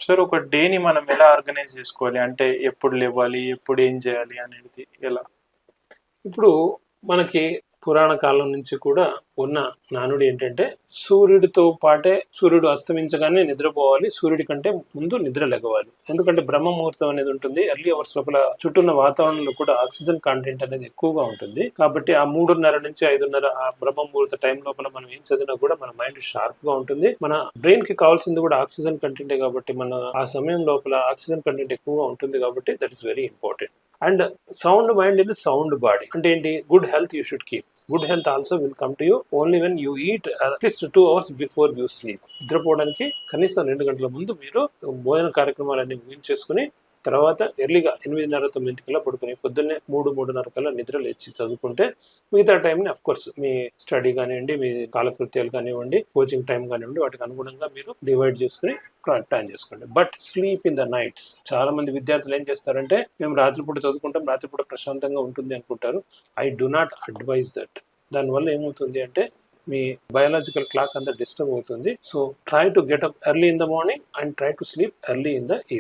Sir ఒక డేని మనం ఎలా ఆర్గనైజ్ చేసుకోవాలి? అంటే ఎప్పుడు లేవాలి, ఎప్పుడు ఏం చేయాలి అనేది ఎలా? ఇప్పుడు మనకి పురాణ కాలం నుంచి కూడా ఉన్న నానుడి ఏంటంటే సూర్యుడితో పాటే సూర్యుడు అస్తమించగానే నిద్రపోవాలి, సూర్యుడి కంటే ముందు నిద్ర లెగవాలి. ఎందుకంటే బ్రహ్మ ముహూర్తం అనేది ఉంటుంది. ఎర్లీ అవర్స్ లోపల చుట్టూ ఉన్న వాతావరణంలో కూడా ఆక్సిజన్ కంటెంట్ అనేది ఎక్కువగా ఉంటుంది. కాబట్టి ఆ 3:30 నుంచి 5:30 ఆ బ్రహ్మ ముహూర్త టైం లోపల మనం ఏం చదివినా కూడా మన మైండ్ షార్ప్ గా ఉంటుంది. మన బ్రెయిన్ కి కావాల్సింది కూడా ఆక్సిజన్ కంటెంటే కాబట్టి మన ఆ సమయం లోపల ఆక్సిజన్ కంటెంట్ ఎక్కువగా ఉంటుంది కాబట్టి that is very important. And sound mind in sound body అంటే ఏంటి? Good health you should keep. Good health also will come to you only when you eat at least 2 hours before you sleep. నిద్రపోవడానికి కనీసం 2 గంటల ముందు మీరు భోజన కార్యక్రమాలన్నీ ముగించేసుకుని తర్వాత ఎర్లీగా 8:30-9 పడుకుని పొద్దున్నే 3-3:30 కల్లా నిద్ర లేచి చదువుకుంటే మిగతా టైంని అఫ్ కోర్స్ మీ స్టడీ కానివ్వండి, మీ కాలకృత్యాలు కానివ్వండి, కోచింగ్ టైం కానివ్వండి, వాటికి అనుగుణంగా మీరు డివైడ్ చేసుకుని ప్లాన్ చేసుకోండి. But sleep in the nights. చాలా మంది విద్యార్థులు ఏం చేస్తారంటే మేము రాత్రిపూట చదువుకుంటాం, రాత్రిపూట ప్రశాంతంగా ఉంటుంది అనుకుంటారు. I do not advise that. దానివల్ల ఏమవుతుంది అంటే మీ బయాలజికల్ క్లాక్ అంతా డిస్టర్బ్ అవుతుంది. So try to get up early in the morning and try to sleep early in the evening.